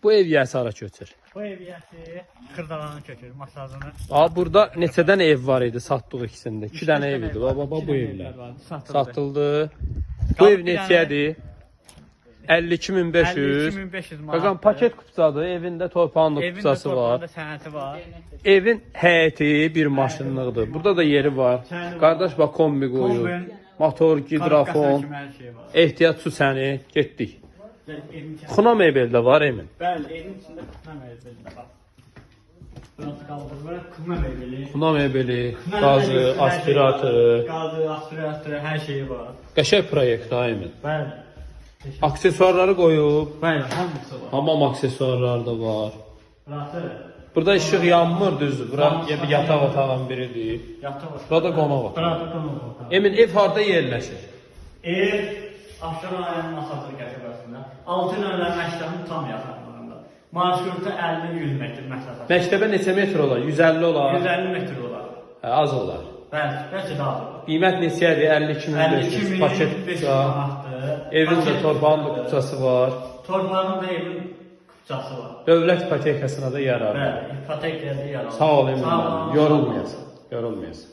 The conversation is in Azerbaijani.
Bu ev yəsi hara köçür? Bu ev yəsi Xırdalanı köçür, masajını. Burada neçədən ev var idi satdıq ikisində? 2 dənə ev idi. Baba bu evlər. Satıldı. Bu ev neçədir? 52.500. 52.500 manat. Baxın paket kupçadır. Evində torpağında kupçası var. Evində sənəti var. Evin həyəti bir maşınlıqdır. Burada da yeri var. Qardaş bax kombi qoyur. Motor, gidrofon. Ehtiyat su səni. Getdik. Xuna mebeldə var Emin. Bəli, evin içində xuna mebeli var. Burası qaldırılır, xuna mebeli. Xuna mebeli, qazı, aspiratörü. Qazı, aspiratörü, hər şeyi var. Qəşəng proyekt ha Emin. Bəli. Aksesuarları qoyub. Bəli, hamısı var. Hamam aksesuarları da var. Burası Burada işıq yanmır düzdür. Bura bir yataq otağın biridir. yataq var. Burada qonaq otağı. Burası qonaq otağı. Emin ev harda yerləşir? Ev Aşağı ayının Masatır qəsəbəsində. 6 nömrə məktəbin tam yaxınlığında. Marşrutu 50-100 metr məsafə. Məktəbə neçə metr olar? 150 olar. 150 metr olar. Az olar. Bəli, bəlkə daha az. Qiymət neçədir? 52.500 paket 52.500 kupça. manatdır. Evin də torbanın da kupçası var. Torbanın da evin kupçası var. Dövlət ipotekasına da yarar. Bəli, ipotekaya da yarar. Sağ ol Emin. Yorulmayasın. Yorulmayasın.